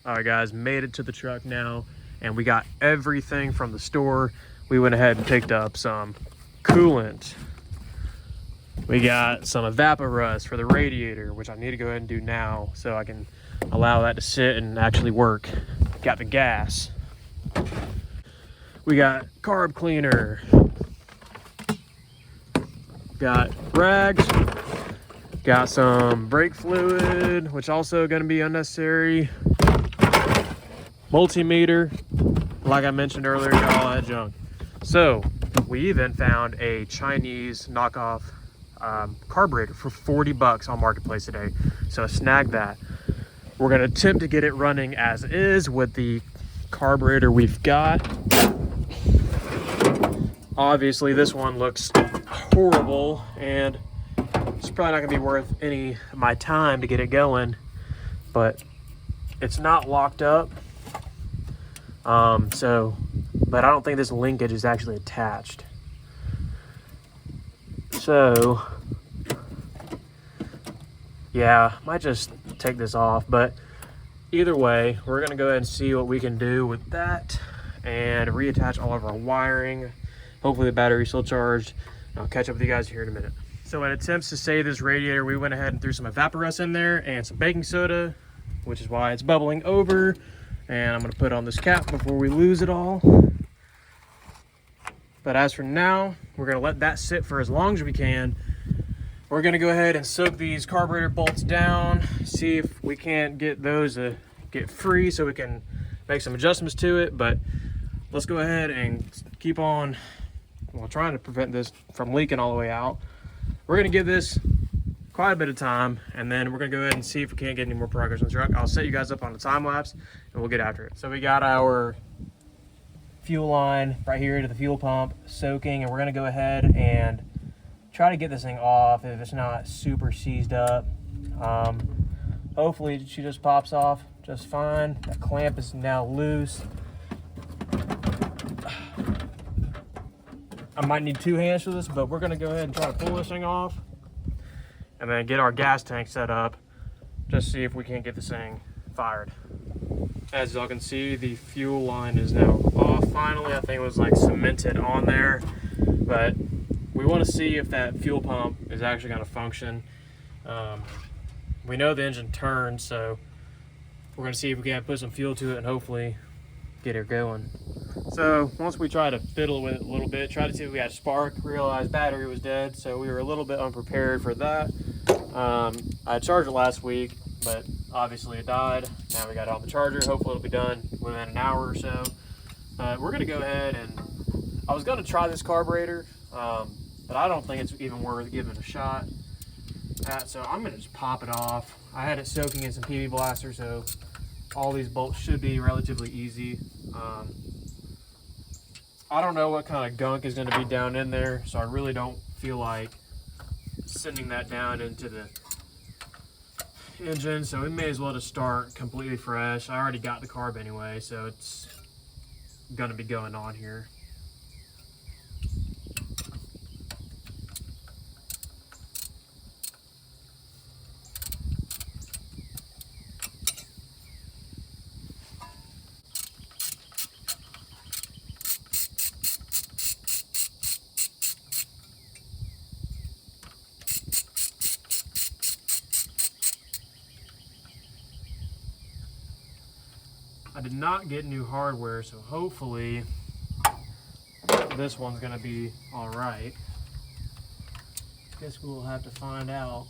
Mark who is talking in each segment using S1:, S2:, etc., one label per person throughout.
S1: All right, guys, made it to the truck now, and we got everything from the store. We went ahead and picked up some coolant. We got some evaporust for the radiator, which I need to go ahead and do now so I can allow that to sit and actually work. Got the gas. We got carb cleaner. Got rags. Got some brake fluid, which also going to be unnecessary. Multimeter, like I mentioned earlier, got all that junk. So we even found a Chinese knockoff carburetor for 40 bucks on Marketplace today. So snag that. We're going to attempt to get it running as is with the carburetor we've got. Obviously this one looks horrible and it's probably not going to be worth any of my time to get it going, but it's not locked up. But I don't think this linkage is actually attached. So yeah, might just take this off, but either way, we're gonna go ahead and see what we can do with that and reattach all of our wiring. Hopefully the battery's still charged. I'll catch up with you guys here in a minute. So in attempts to save this radiator, we went ahead and threw some evaporust in there and some baking soda, which is why it's bubbling over. And I'm gonna put on this cap before we lose it all. But as for now, we're gonna let that sit for as long as we can. We're gonna go ahead and soak these carburetor bolts down, see if we can't get those to get free so we can make some adjustments to it. But let's go ahead and keep on, well, trying to prevent this from leaking all the way out. We're gonna give this quite a bit of time, and then we're gonna go ahead and see if we can't get any more progress on the truck. I'll set you guys up on the time lapse and we'll get after it. So we got our fuel line right here to the fuel pump soaking, and we're gonna go ahead and try to get this thing off if it's not super seized up. Hopefully she just pops off just fine. That clamp is now loose. I might need two hands for this, but we're gonna go ahead and try to pull this thing off and then get our gas tank set up, just see if we can't get this thing fired. As y'all can see, the fuel line is now off finally. I think it was like cemented on there, but we want to see if that fuel pump is actually going to function. We know the engine turns, so we're going to see if we can put some fuel to it and hopefully get it going. So once we try to fiddle with it a little bit, try to see if we had spark, realized battery was dead, so we were a little bit unprepared for that. I charged it last week, but obviously it died. Now we got it on the charger. Hopefully it'll be done within an hour or so. We're gonna go ahead and, I was gonna try this carburetor, but I don't think it's even worth giving it a shot at, so I'm gonna just pop it off. I had it soaking in some PB Blaster, so all these bolts should be relatively easy. I don't know what kind of gunk is gonna be down in there, so I really don't feel like sending that down into the engine, so we may as well just start completely fresh. I already got the carb anyway, so it's gonna be going on here. I did not get new hardware, so hopefully this one's gonna be all right. Guess we'll have to find out.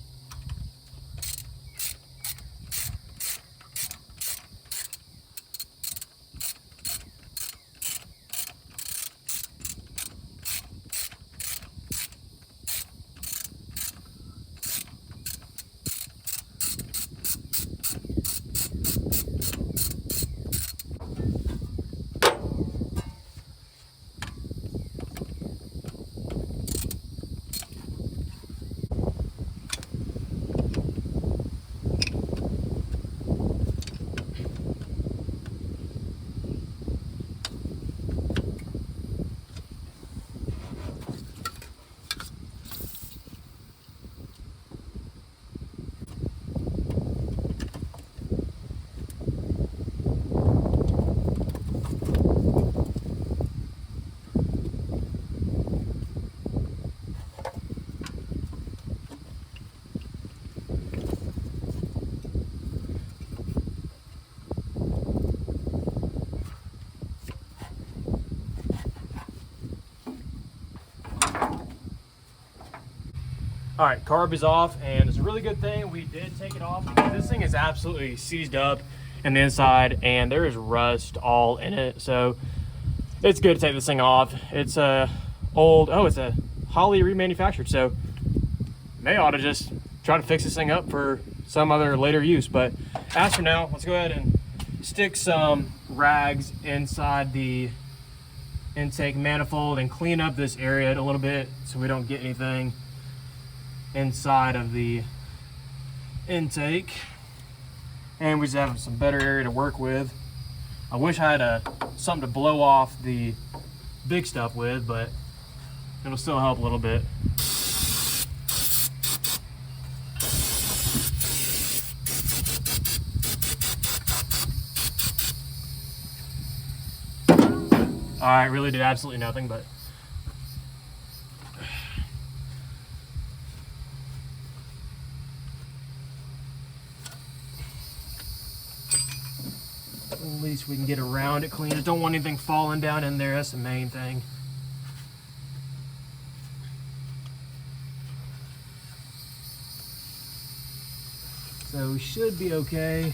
S1: All right, carb is off, and it's a really good thing we did take it off because this thing is absolutely seized up in the inside and there is rust all in it. So it's good to take this thing off. It's a it's a Holley remanufactured, so they ought to just try to fix this thing up for some other later use. But as for now, let's go ahead and stick some rags inside the intake manifold and clean up this area a little bit so we don't get anything inside of the intake, and we just have some better area to work with. I wish I had something to blow off the big stuff with, but it'll still help a little bit. All right, really did absolutely nothing, but at least we can get around it clean. I don't want anything falling down in there. That's the main thing. So we should be okay.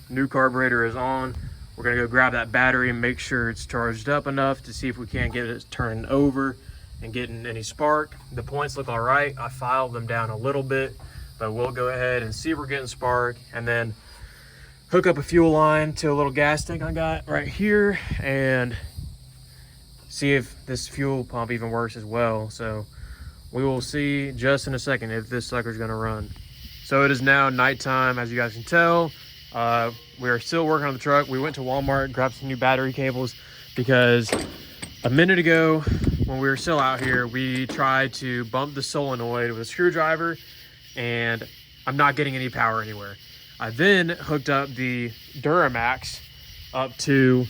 S1: New carburetor is on. We're gonna go grab that battery and make sure it's charged up enough to see if we can't get it turning over and getting any spark. The points look all right. I filed them down a little bit, but we'll go ahead and see if we're getting spark and then hook up a fuel line to a little gas tank I got right here and see if this fuel pump even works as well. So we will see just in a second if this sucker's gonna run. So it is now nighttime, as you guys can tell. We are still working on the truck. We went to Walmart, grabbed some new battery cables because a minute ago when we were still out here, we tried to bump the solenoid with a screwdriver and I'm not getting any power anywhere. I then hooked up the Duramax up to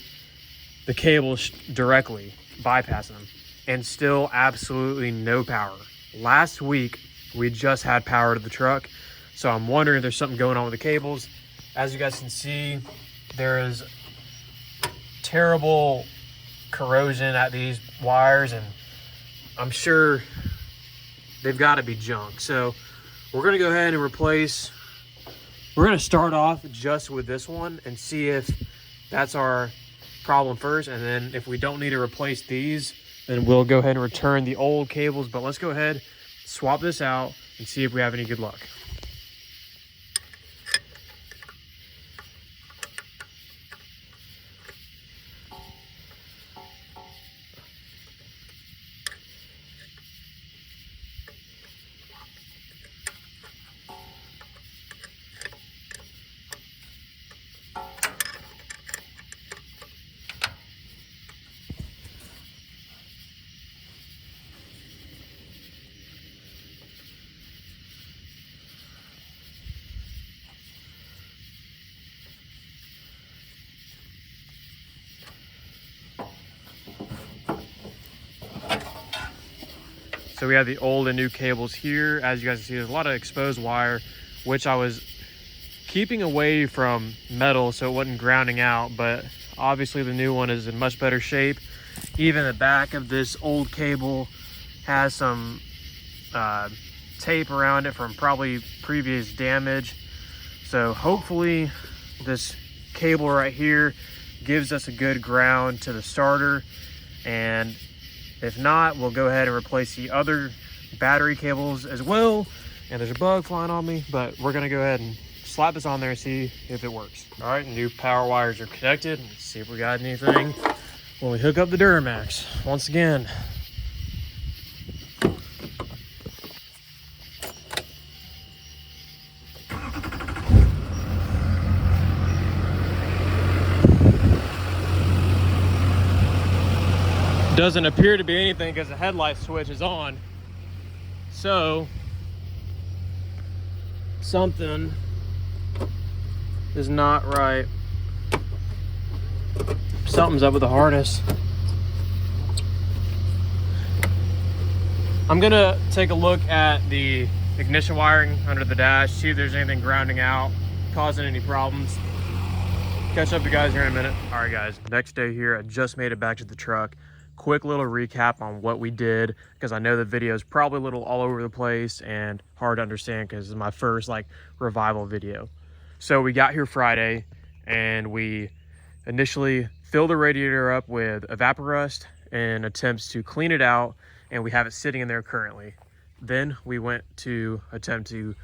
S1: the cables directly, bypassing them, and still absolutely no power. Last week, we just had power to the truck, so I'm wondering if there's something going on with the cables. As you guys can see, there is terrible corrosion at these wires, and I'm sure they've got to be junk. So we're going to go ahead and replace. We're going to start off just with this one and see if that's our problem first. And then if we don't need to replace these, then we'll go ahead and return the old cables. But let's go ahead, swap this out and see if we have any good luck. So we have the old and new cables here. As you guys can see, there's a lot of exposed wire, which I was keeping away from metal so it wasn't grounding out, but obviously the new one is in much better shape. Even the back of this old cable has some tape around it from probably previous damage. So hopefully this cable right here gives us a good ground to the starter, and if not, we'll go ahead and replace the other battery cables as well. And there's a bug flying on me, but we're gonna go ahead and slap this on there and see if it works. All right, new power wires are connected. Let's see if we got anything when we hook up the Duramax once again. Doesn't appear to be anything because the headlight switch is on. So something is not right. Something's up with the harness. I'm gonna take a look at the ignition wiring under the dash, see if there's anything grounding out, causing any problems. Catch up to you guys here in a minute. All right guys, next day here, I just made it back to the truck. quick little recap on what we did, because I know the video is probably a little all over the place and hard to understand because it's my first like revival video. So we got here Friday and we initially filled the radiator up with evaporust in attempts to clean it out, and we have it sitting in there currently. Then we went to attempt to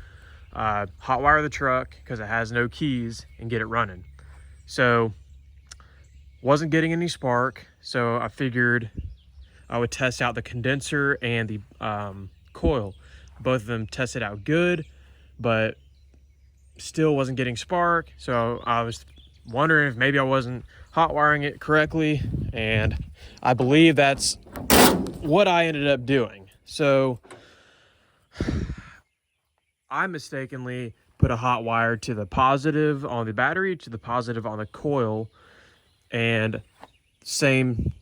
S1: hotwire the truck because it has no keys and get it running. So wasn't getting any spark, so I figured I would test out the condenser and the coil. Both of them tested out good, but still wasn't getting spark. So I was wondering if maybe I wasn't hot wiring it correctly, and I believe that's what I ended up doing. So I mistakenly put a hot wire to the positive on the battery, to the positive on the coil, and same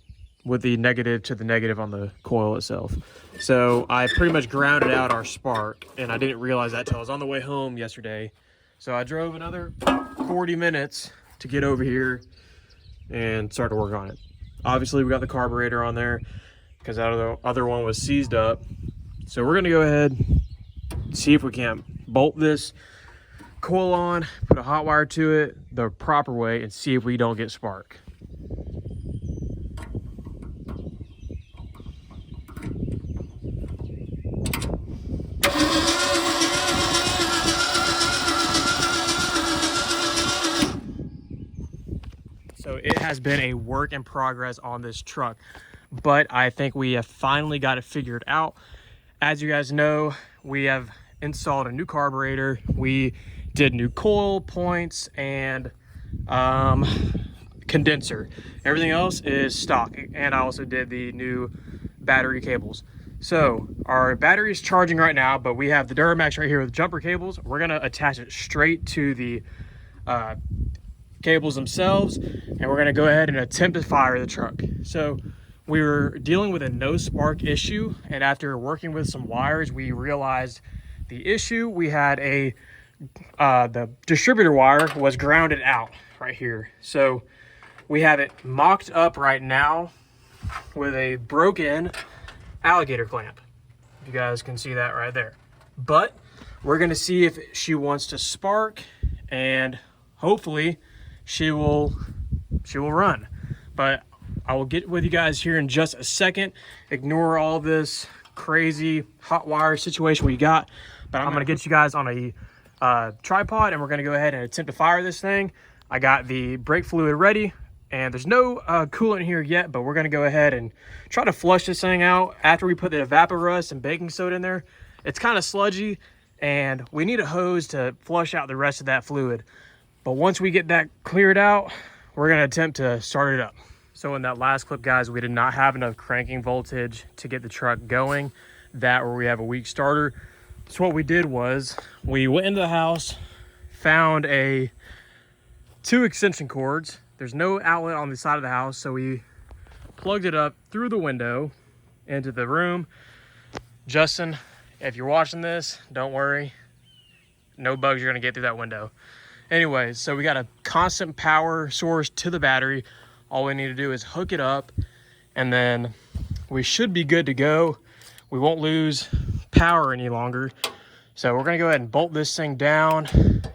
S1: with the negative to the negative on the coil itself. So I pretty much grounded out our spark, and I didn't realize that till I was on the way home yesterday. So I drove another 40 minutes to get over here and start to work on it. Obviously we got the carburetor on there because that other one was seized up. So we're gonna go ahead, see if we can bolt this coil on, put a hot wire to it the proper way, and see if we don't get spark. So it has been a work in progress on this truck, but I think we have finally got it figured out. As you guys know, we have installed a new carburetor. We did new coil points and condenser. Everything else is stock, and I also did the new battery cables. So our battery is charging right now, but we have the Duramax right here with jumper cables. We're gonna attach it straight to the cables themselves, and we're gonna go ahead and attempt to fire the truck. So we were dealing with a no spark issue, and after working with some wires, we realized the issue. We had the distributor wire was grounded out right here. So we have it mocked up right now with a broken alligator clamp. You guys can see that right there. But we're gonna see if she wants to spark, and hopefully she will run. But I will get with you guys here in just a second. Ignore all this crazy hot wire situation we got, but I'm gonna get you guys on a tripod, and we're gonna go ahead and attempt to fire this thing. I got the brake fluid ready, and there's no coolant here yet, but we're gonna go ahead and try to flush this thing out. After we put the evaporust and baking soda in there, it's kind of sludgy, and we need a hose to flush out the rest of that fluid. But once we get that cleared out, we're gonna attempt to start it up. So in that last clip, guys, we did not have enough cranking voltage to get the truck going, that or we have a weak starter. So what we did was we went into the house, found two extension cords. There's no outlet on the side of the house, so we plugged it up through the window into the room. Justin, if you're watching this, don't worry. No bugs are gonna get through that window. Anyways, so we got a constant power source to the battery. All we need to do is hook it up, and then we should be good to go. We won't lose power any longer. So we're gonna go ahead and bolt this thing down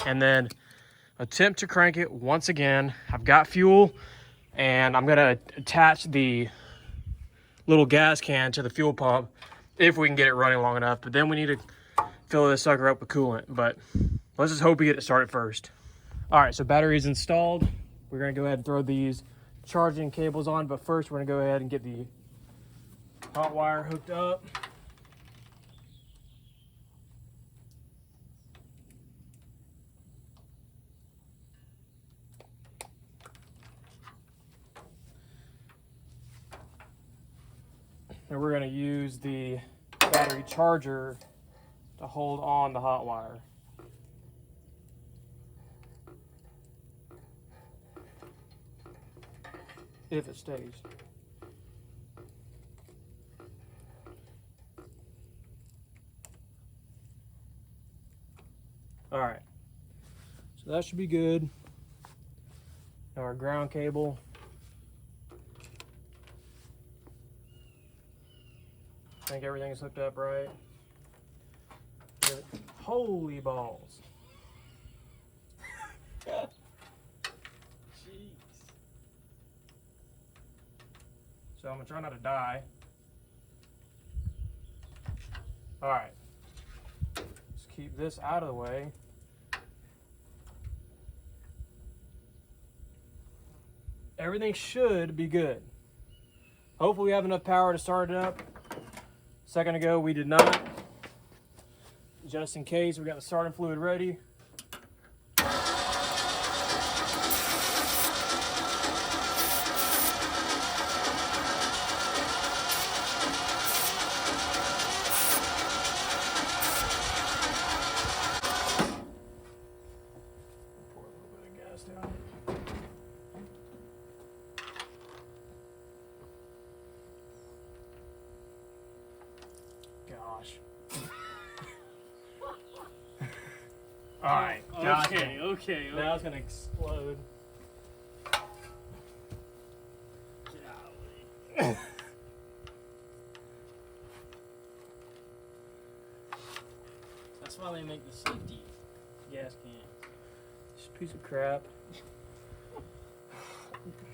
S1: and then attempt to crank it once again. I've got fuel, and I'm gonna attach the little gas can to the fuel pump if we can get it running long enough. But then we need to fill this sucker up with coolant. But let's just hope we get it started first. All right, so battery is installed. We're gonna go ahead and throw these charging cables on, but first we're gonna go ahead and get the hot wire hooked up. And we're gonna use the battery charger to hold on the hot wire. If it stays. All right, so that should be good. Now our ground cable. think everything is hooked up right. Holy balls.
S2: Jeez.
S1: So I'm gonna try not to die. All right, let's keep this out of the way. Everything should be good. Hopefully we have enough power to start it up. A second ago we did not. Just in case, we got the starting fluid ready. Pour a little bit of gas down. Gosh. All right.
S2: Okay, okay.
S1: Now it's gonna explode.
S2: Golly. That's why they make the safety gas cans.
S1: Just a piece of crap.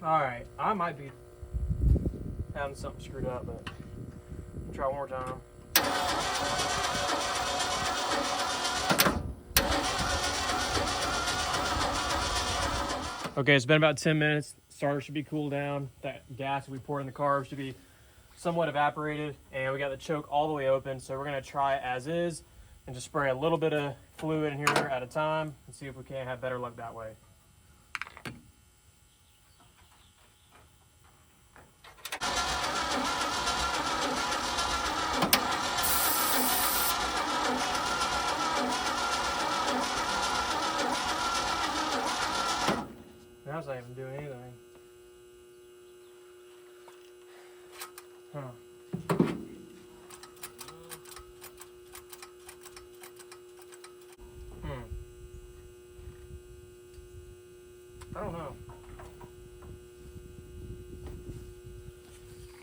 S1: All right, I might be having something screwed up, but I'll try one more time. Okay, it's been about 10 minutes. Starter should be cooled down. That gas we poured in the carb should be somewhat evaporated, and we got the choke all the way open. So we're gonna try it as is and just spray a little bit of fluid in here at a time and see if we can't have better luck that way. Now it's not even doing anything. Huh. I don't know.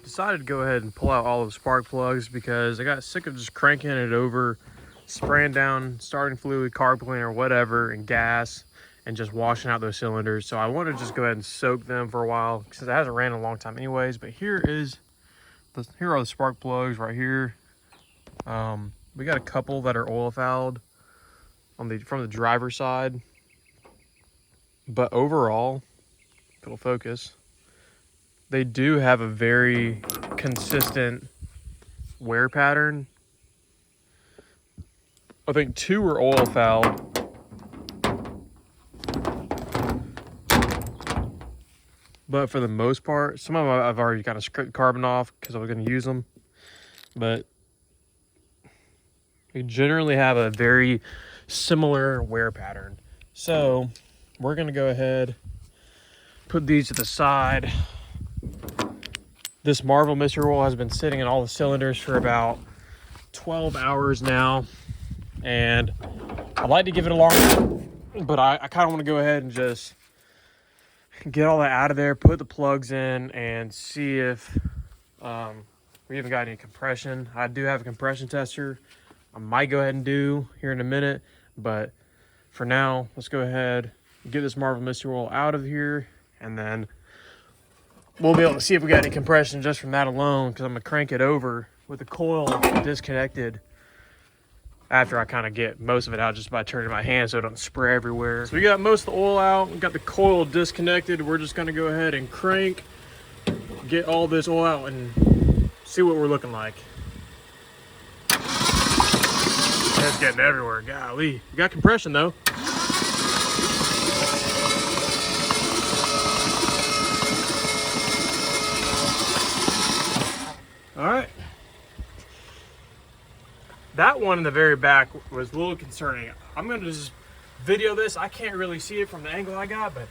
S1: Decided to go ahead and pull out all the spark plugs because I got sick of just cranking it over, spraying down starting fluid, carb cleaner, whatever, and gas, and just washing out those cylinders. So I want to just go ahead and soak them for a while because it hasn't ran in a long time anyways. But here are the spark plugs right here. We got a couple that are oil fouled from the driver's side. But overall, if it'll focus, they do have a very consistent wear pattern. I think 2 are oil fouled. But for the most part, some of them I've already kind of stripped carbon off because I was going to use them. But we generally have a very similar wear pattern. So we're going to go ahead, put these to the side. This Marvel mystery roll has been sitting in all the cylinders for about 12 hours now. And I'd like to give it a longer, but I kind of want to go ahead and just get all that out of there, put the plugs in, and see if we haven't got any compression. I do have a compression tester I might go ahead and do here in a minute, but for now, let's go ahead and get this Marvel mystery roll out of here, and then we'll be able to see if we got any compression just from that alone, because I'm going to crank it over with the coil disconnected after I kind of get most of it out just by turning my hand so it doesn't spray everywhere. So we got most of the oil out, we got the coil disconnected. We're just gonna go ahead and crank, get all this oil out and see what we're looking like. It's getting everywhere, golly. We got compression though. All right. That one in the very back was a little concerning. I'm gonna just video this. I can't really see it from the angle I got, but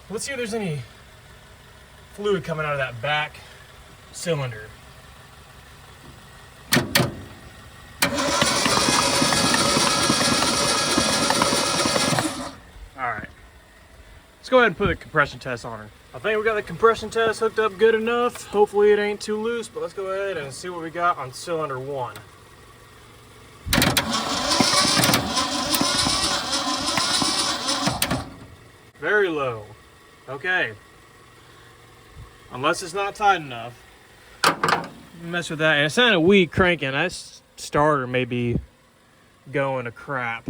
S1: let's see if there's any fluid coming out of that back cylinder. All right. Let's go ahead and put a compression test on her. I think we got the compression test hooked up good enough. Hopefully it ain't too loose, but let's go ahead and see what we got on cylinder 1. Very low. Okay. Unless it's not tight enough. Mess with that. And it sounded weak cranking. That starter may be going to crap.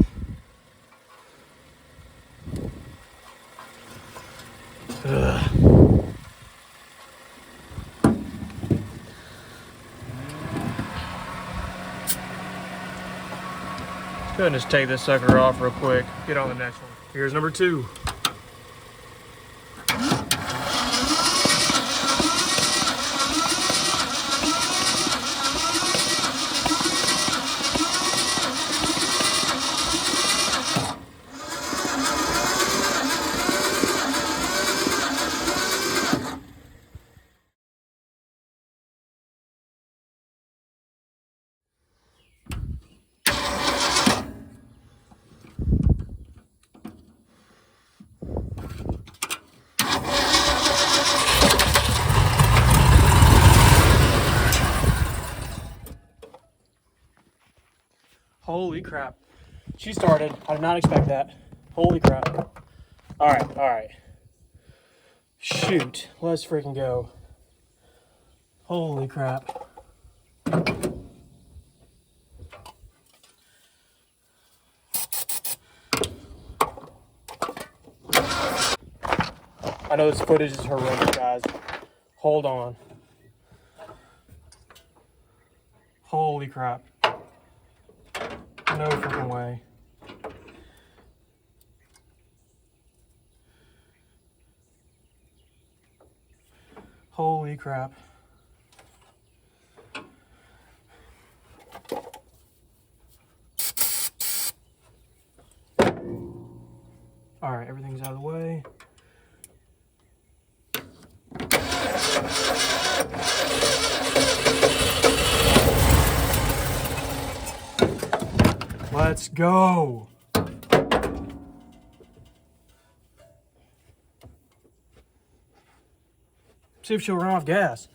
S1: Ugh. Go ahead and just take this sucker off real quick. Get on the next one. Here's number 2. Holy crap. She started. I did not expect that. Holy crap. Alright. Shoot. Let's freaking go. Holy crap. I know this footage is horrendous, guys. Hold on. Holy crap. No freaking way. Holy crap. Alright, everything's out of the way. Let's go. See if she'll run off gas.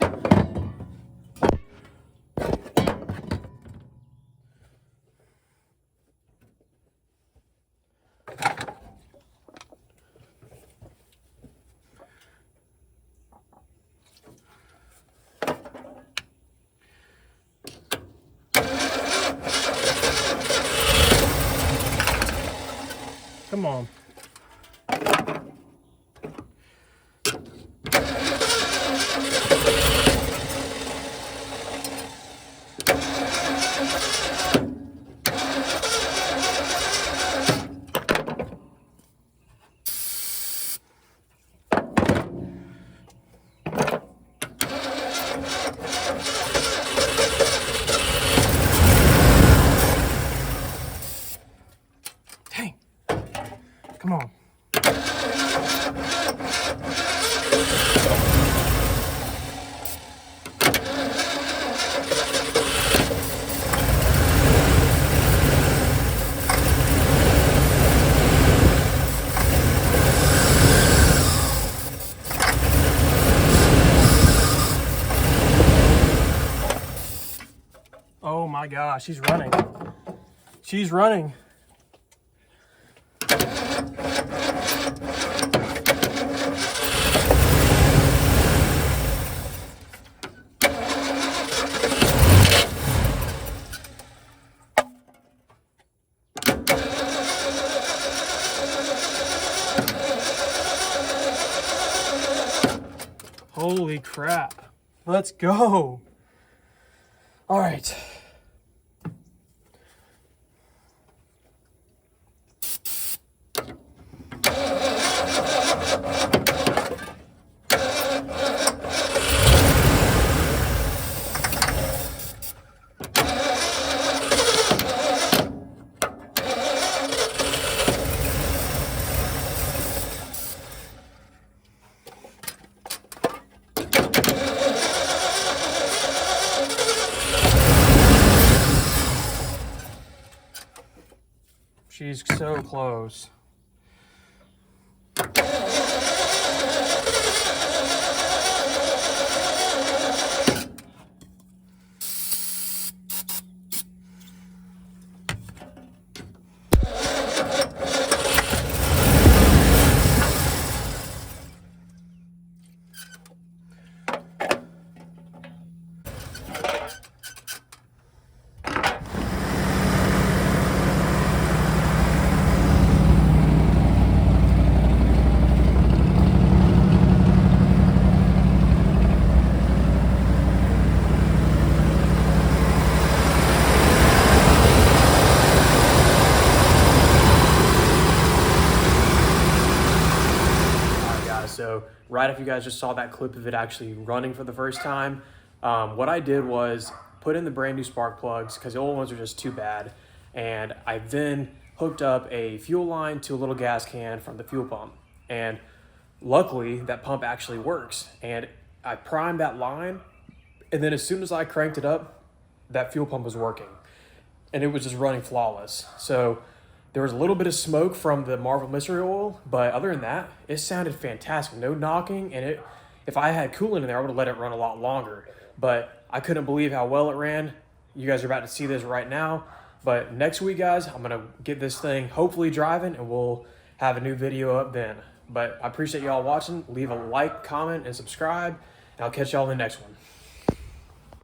S1: Come on. Dang. Come on. Oh my gosh, she's running. She's running. Holy crap. Let's go. All right. She's so close. right after you guys just saw that clip of it actually running for the first time, what I did was put in the brand new spark plugs because the old ones are just too bad. And I then hooked up a fuel line to a little gas can from the fuel pump. And luckily that pump actually works. And I primed that line, and then as soon as I cranked it up, that fuel pump was working. And it was just running flawless. So there was a little bit of smoke from the Marvel Mystery Oil, but other than that, it sounded fantastic. No knocking, and if I had coolant in there, I would have let it run a lot longer. But I couldn't believe how well it ran. You guys are about to see this right now. But next week, guys, I'm going to get this thing hopefully driving, and we'll have a new video up then. But I appreciate y'all watching. Leave a like, comment, and subscribe, and I'll catch y'all in the next one.